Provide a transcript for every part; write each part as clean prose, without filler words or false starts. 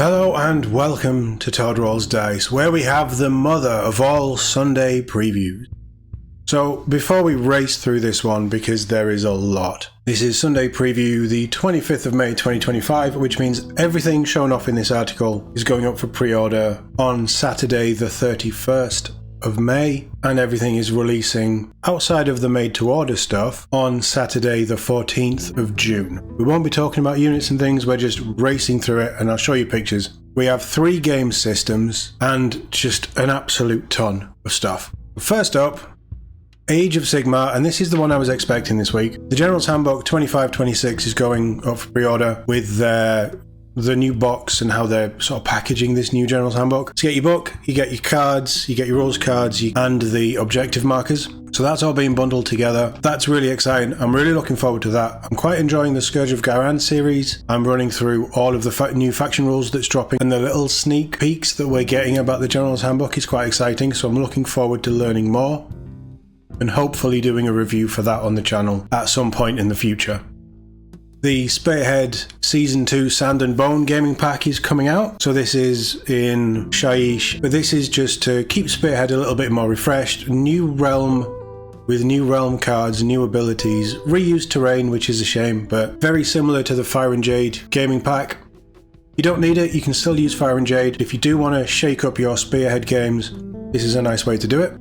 Hello and welcome to Todd Rolls Dice, where we have the mother of all Sunday previews. So before we race through this one, because there is a lot, this is Sunday preview the 25th of May 2025, which means everything shown off in this article is going up for pre-order on Saturday the 31st of May, and everything is releasing outside of the made to order stuff on Saturday the 14th of June. We won't be talking about units and things, we're just racing through it and I'll show you pictures. We have 3 game systems and just an absolute ton of stuff. First up, Age of Sigmar, and this is the one I was expecting this week. The General's Handbook 25-26 is going up for pre-order with the new box and how they're sort of packaging this new General's Handbook. So you get your book, you get your cards, you get your rules cards, and the objective markers. So that's all being bundled together. That's really exciting. I'm really looking forward to that. I'm quite enjoying the Scourge of Garan series. I'm running through all of the new faction rules that's dropping, and the little sneak peeks that we're getting about the General's Handbook is quite exciting. So I'm looking forward to learning more and hopefully doing a review for that on the channel at some point in the future. The Spearhead Season 2 Sand and Bone gaming pack is coming out. So this is in Shaiish, but this is just to keep Spearhead a little bit more refreshed. New realm with new realm cards, new abilities, reused terrain, which is a shame, but very similar to the Fire and Jade gaming pack. You don't need it, you can still use Fire and Jade. If you do want to shake up your Spearhead games, this is a nice way to do it.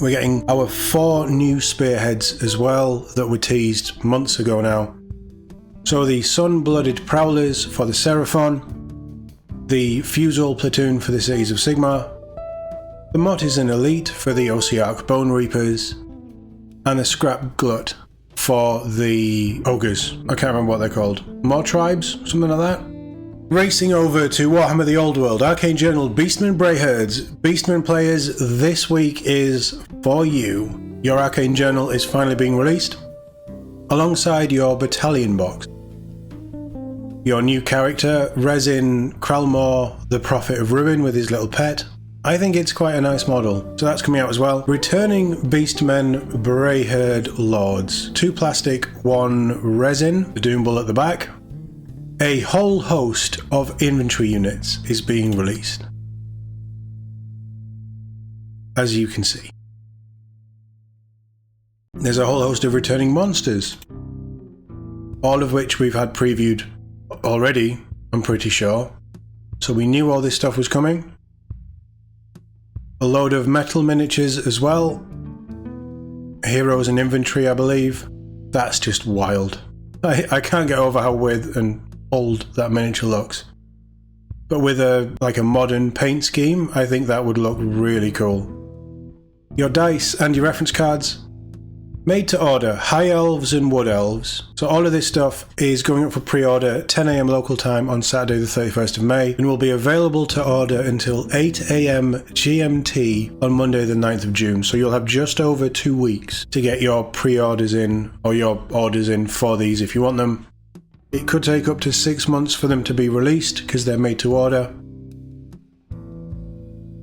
We're getting our 4 new Spearheads as well that were teased months ago now. So the Sun-Blooded Prowlers for the Seraphon, the Fusel Platoon for the Cities of Sigmar, the Mortisan Elite for the Osiark Bone Reapers, and the Scrap Glut for the Ogres. I can't remember what they're called. More Tribes? Something like that? Racing over to Warhammer The Old World, Arcane Journal, Beastmen Brayherds. Beastmen players, this week is for you. Your Arcane Journal is finally being released, alongside your Battalion box. Your new character, Resin Kralmor, the Prophet of Ruin with his little pet. I think it's quite a nice model, so that's coming out as well. Returning Beastmen Brayherd Lords. 2 plastic, 1 resin, the Doom Bull at the back. A whole host of inventory units is being released, as you can see. There's a whole host of returning monsters, all of which we've had previewed already, I'm pretty sure. So we knew all this stuff was coming. A load of metal miniatures as well. Heroes and inventory, I believe. That's just wild. I can't get over how weird and old that miniature looks. But with a modern paint scheme, I think that would look really cool. Your dice and your reference cards. Made to order, High Elves and Wood Elves. So all of this stuff is going up for pre-order at 10 AM local time on Saturday the 31st of May and will be available to order until 8 AM GMT on Monday the 9th of June. So you'll have just over 2 weeks to get your pre-orders in, or your orders in for these if you want them. It could take up to 6 months for them to be released because they're made to order.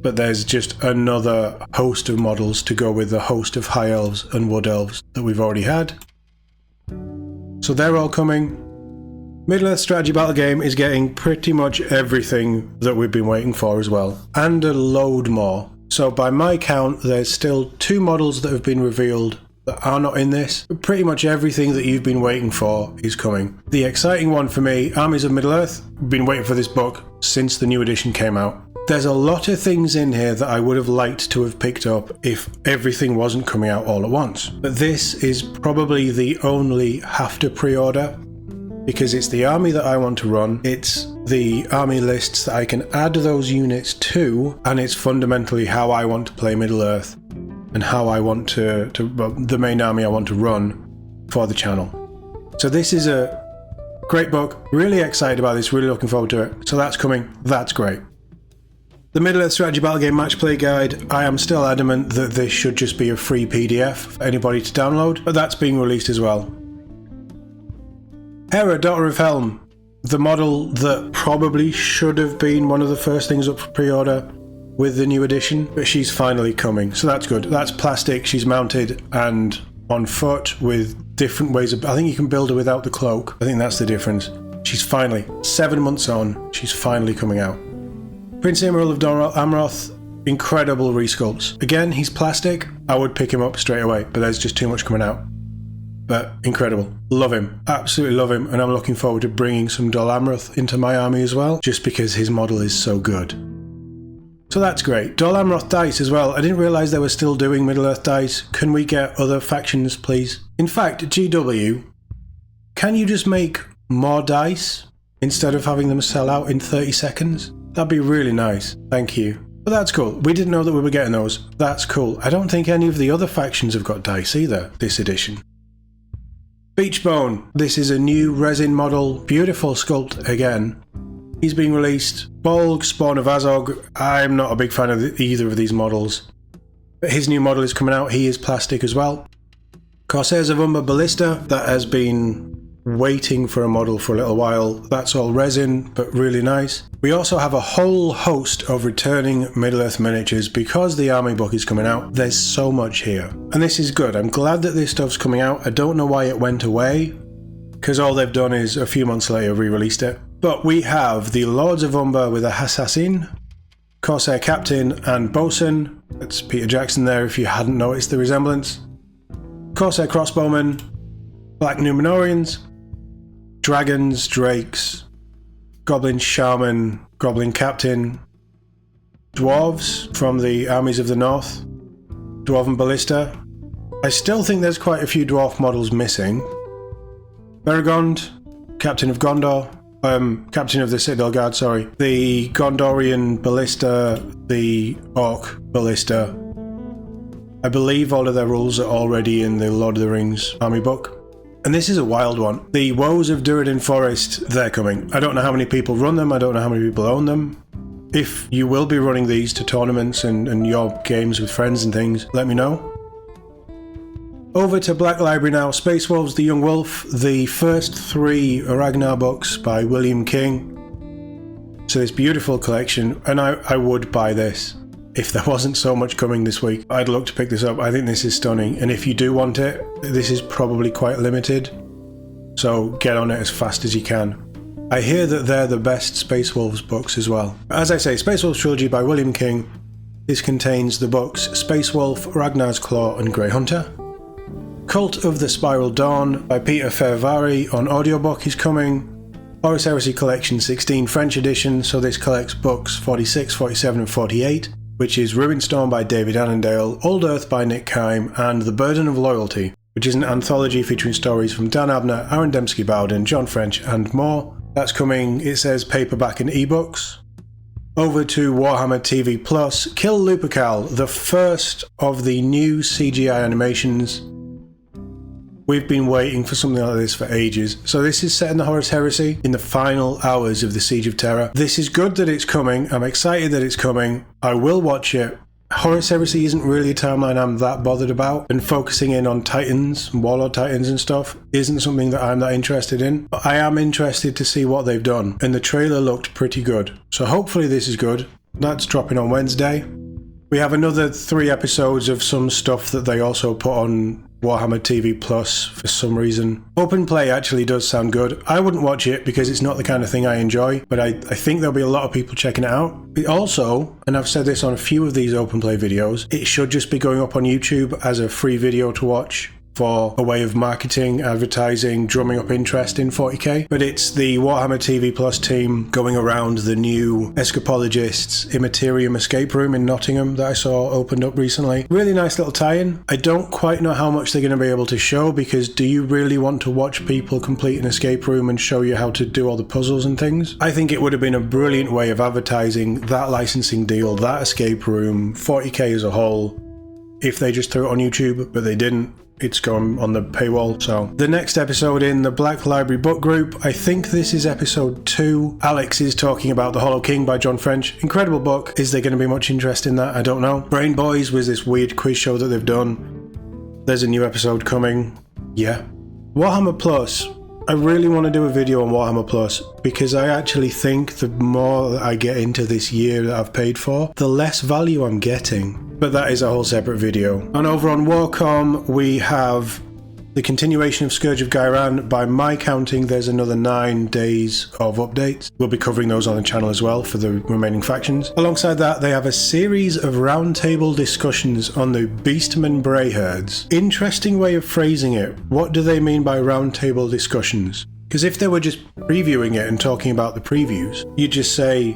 But there's just another host of models to go with the host of High Elves and Wood Elves that we've already had. So they're all coming. Middle-earth strategy battle game is getting pretty much everything that we've been waiting for as well, and a load more. So by my count, there's still 2 models that have been revealed that are not in this, but pretty much everything that you've been waiting for is coming. The exciting one for me, Armies of Middle-earth. Been waiting for this book since the new edition came out. There's a lot of things in here that I would have liked to have picked up if everything wasn't coming out all at once. But this is probably the only have to pre-order, because it's the army that I want to run, it's the army lists that I can add those units to, and it's fundamentally how I want to play Middle-earth and how I want the main army I want to run for the channel. So this is a great book, really excited about this, really looking forward to it. So that's coming, that's great. The Middle-earth Strategy Battle Game Match Play Guide, I am still adamant that this should just be a free PDF for anybody to download, but that's being released as well. Hera, Daughter of Helm, the model that probably should have been one of the first things up for pre-order with the new edition, but she's finally coming, so that's good. That's plastic, she's mounted and on foot with different ways of... I think you can build her without the cloak, I think that's the difference. She's finally, 7 months on, she's finally coming out. Prince Imral of Amroth, incredible resculpts. Again, he's plastic. I would pick him up straight away, but there's just too much coming out. But incredible. Love him. Absolutely love him. And I'm looking forward to bringing some Dol Amroth into my army as well, just because his model is so good. So that's great. Dol Amroth dice as well. I didn't realise they were still doing Middle-earth dice. Can we get other factions, please? In fact, GW, can you just make more dice instead of having them sell out in 30 seconds? That'd be really nice. Thank you. But that's cool. We didn't know that we were getting those. That's cool. I don't think any of the other factions have got dice either, this edition. Beachbone. This is a new resin model. Beautiful sculpt again. He's being released. Bolg, Spawn of Azog. I'm not a big fan of either of these models. But his new model is coming out. He is plastic as well. Corsairs of Umber Ballista. That has been waiting for a model for a little while. That's all resin, but really nice. We also have a whole host of returning Middle-earth miniatures because the army book is coming out. There's so much here. And this is good. I'm glad that this stuff's coming out. I don't know why it went away, because all they've done is a few months later re-released it. But we have the Lords of Umber with a Assassin, Corsair Captain and Bosun. That's Peter Jackson there if you hadn't noticed the resemblance. Corsair Crossbowmen, Black Numenorians, Dragons, Drakes, Goblin Shaman, Goblin Captain, Dwarves from the Armies of the North, Dwarven Ballista. I still think there's quite a few dwarf models missing. Beregond, Captain of Gondor, Captain of the Citadel Guard, sorry. The Gondorian Ballista, the Orc Ballista. I believe all of their rules are already in the Lord of the Rings army book. And this is a wild one. The Woes of Duradin Forest, they're coming. I don't know how many people run them, I don't know how many people own them. If you will be running these to tournaments and your games with friends and things, let me know. Over to Black Library now. Space Wolves, The Young Wolf, the first 3 Ragnar books by William King. So this beautiful collection, and I would buy this. If there wasn't so much coming this week, I'd look to pick this up. I think this is stunning. And if you do want it, this is probably quite limited. So get on it as fast as you can. I hear that they're the best Space Wolves books as well. As I say, Space Wolves Trilogy by William King. This contains the books Space Wolf, Ragnar's Claw and Grey Hunter. Cult of the Spiral Dawn by Peter Ferrari on audiobook is coming. Horus Heresy Collection 16 French edition, so this collects books 46, 47 and 48. Which is Ruinstorm by David Annandale, Old Earth by Nick Kime, and The Burden of Loyalty, which is an anthology featuring stories from Dan Abner, Aaron Dembski-Bowden, John French, and more. That's coming, it says, paperback and ebooks. Over to Warhammer TV Plus, Kill Lupercal, the first of the new CGI animations. We've been waiting for something like this for ages. So this is set in the Horus Heresy in the final hours of the Siege of Terror. This is good that it's coming. I'm excited that it's coming. I will watch it. Horus Heresy isn't really a timeline I'm that bothered about, and focusing in on Titans, Warlord Titans and stuff isn't something that I'm that interested in. But I am interested to see what they've done, and the trailer looked pretty good. So hopefully this is good. That's dropping on Wednesday. We have another 3 episodes of some stuff that they also put on Warhammer TV Plus for some reason. Open play actually does sound good. I wouldn't watch it because it's not the kind of thing I enjoy, but I think there'll be a lot of people checking it out. It also, and I've said this on a few of these open play videos, it should just be going up on YouTube as a free video to watch for a way of marketing, advertising, drumming up interest in 40k. But it's the Warhammer TV Plus team going around the new Escapologists Immaterium escape room in Nottingham that I saw opened up recently. Really nice little tie-in. I don't quite know how much they're going to be able to show, because do you really want to watch people complete an escape room and show you how to do all the puzzles and things? I think it would have been a brilliant way of advertising that licensing deal, that escape room, 40k as a whole, if they just threw it on YouTube, but they didn't. It's gone on the paywall. So the next episode in the Black Library book group, I think this is episode 2. Alex is talking about The Hollow King by John French. Incredible book. Is there going to be much interest in that? I don't know. Brain Boys was this weird quiz show that they've done. There's a new episode coming. Yeah. Warhammer Plus. I really want to do a video on Warhammer Plus, because I actually think the more that I get into this year that I've paid for, the less value I'm getting. But that is a whole separate video. And over on WarCom, we have The continuation of Scourge of Gairan, by my counting, there's another 9 days of updates. We'll be covering those on the channel as well for the remaining factions. Alongside that, they have a series of roundtable discussions on the Beastmen Bray herds. Interesting way of phrasing it. What do they mean by roundtable discussions? Because if they were just previewing it and talking about the previews, you'd just say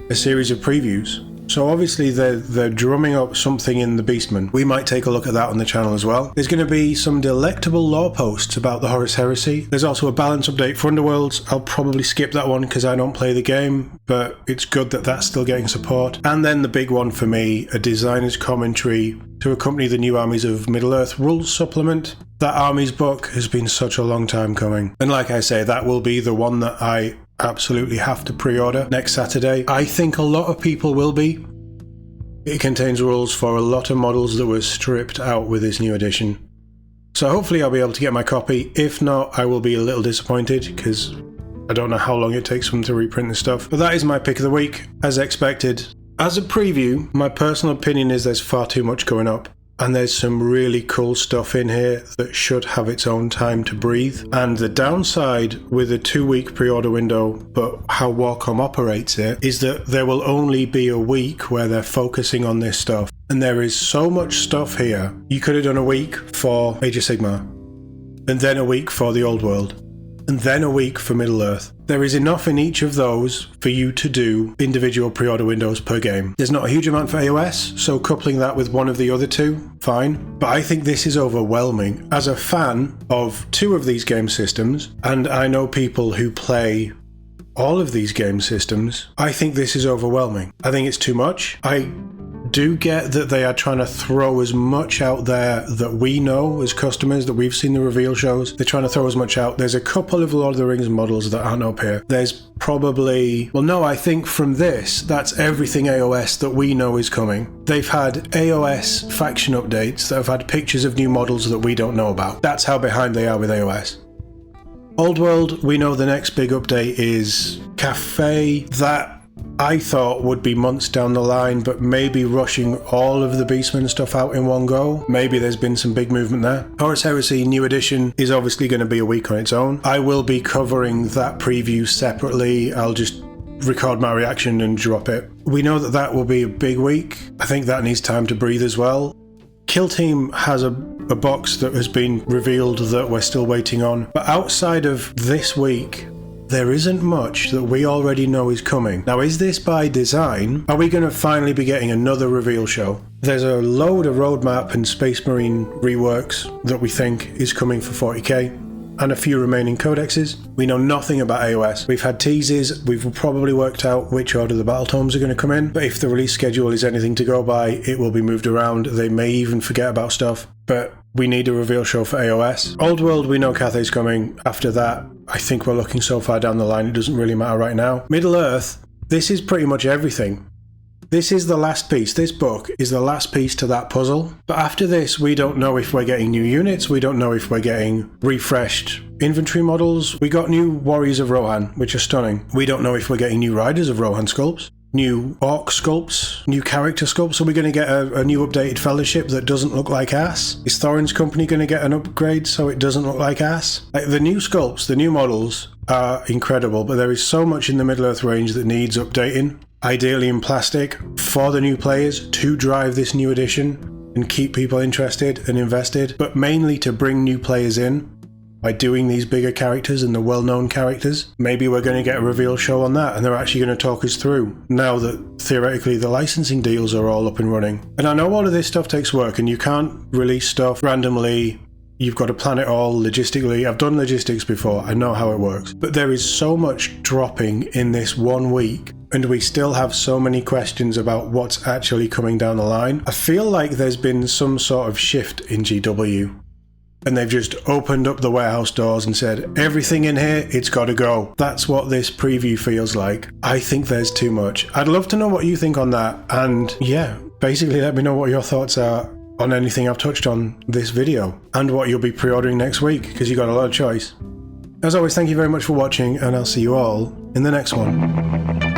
a series of previews. So obviously they're drumming up something in the Beastmen. We might take a look at that on the channel as well. There's going to be some delectable lore posts about the Horus Heresy. There's also a balance update for Underworlds. I'll probably skip that one because I don't play the game, but it's good that that's still getting support. And then the big one for me, a designer's commentary to accompany the new Armies of Middle-earth rules supplement. That Armies book has been such a long time coming. And like I say, that will be the one that I absolutely have to pre-order next Saturday. I think a lot of people will be. It contains rules for a lot of models that were stripped out with this new edition. So hopefully I'll be able to get my copy. If not, I will be a little disappointed because I don't know how long it takes for them to reprint the stuff. But that is my pick of the week, as expected. As a preview, my personal opinion is there's far too much going up. And there's some really cool stuff in here that should have its own time to breathe. And the downside with a 2-week pre-order window, but how WarCom operates it, is that there will only be a week where they're focusing on this stuff. And there is so much stuff here. You could have done a week for Age of Sigmar, and then a week for The Old World, and then a week for Middle-earth. There is enough in each of those for you to do individual pre-order windows per game. There's not a huge amount for AOS, so coupling that with one of the other two, fine. But I think this is overwhelming. As a fan of 2 of these game systems, and I know people who play all of these game systems, I think this is overwhelming. I think it's too much. I do get that they are trying to throw as much out there that we know as customers, that we've seen the reveal shows. They're trying to throw as much out. There's a couple of Lord of the Rings models that aren't up here. There's probably, well no, I think from this, that's everything AOS that we know is coming. They've had AOS faction updates that have had pictures of new models that we don't know about. That's how behind they are with AOS. Old World, we know the next big update is Cafe. That I thought would be months down the line, but maybe rushing all of the Beastmen stuff out in one go. Maybe there's been some big movement there. Horus Heresy New Edition is obviously going to be a week on its own. I will be covering that preview separately. I'll just record my reaction and drop it. We know that that will be a big week. I think that needs time to breathe as well. Kill Team has a box that has been revealed that we're still waiting on. But outside of this week, there isn't much that we already know is coming. Now, is this by design? Are we going to finally be getting another reveal show? There's a load of roadmap and Space Marine reworks that we think is coming for 40k, and a few remaining codexes. We know nothing about AOS. We've had teases, we've probably worked out which order the battle tomes are going to come in, but if the release schedule is anything to go by, it will be moved around. They may even forget about stuff, but we need a reveal show for AOS. Old World, we know Cathay's coming. After that, I think we're looking so far down the line, it doesn't really matter right now. Middle-earth, this is pretty much everything. This is the last piece. This book is the last piece to that puzzle. But after this, we don't know if we're getting new units. We don't know if we're getting refreshed inventory models. We got new Warriors of Rohan, which are stunning. We don't know if we're getting new Riders of Rohan sculpts, new Orc sculpts, new character sculpts. Are we going to get a new updated Fellowship that doesn't look like ass? Is Thorin's company going to get an upgrade so it doesn't look like ass? Like, the new sculpts, the new models are incredible, but there is so much in the Middle-earth range that needs updating. Ideally in plastic, for the new players to drive this new edition and keep people interested and invested, but mainly to bring new players in by doing these bigger characters and the well-known characters. Maybe we're going to get a reveal show on that, and they're actually going to talk us through, now that theoretically the licensing deals are all up and running. And I know all of this stuff takes work, and you can't release stuff randomly. You've got to plan it all logistically. I've done logistics before, I know how it works. But there is so much dropping in this 1 week, and we still have so many questions about what's actually coming down the line. I feel like there's been some sort of shift in GW, and they've just opened up the warehouse doors and said, everything in here, it's got to go. That's what this preview feels like. I think there's too much. I'd love to know what you think on that, and yeah, basically let me know what your thoughts are on anything I've touched on this video, and what you'll be pre-ordering next week, because you got a lot of choice. As always, thank you very much for watching, and I'll see you all in the next one.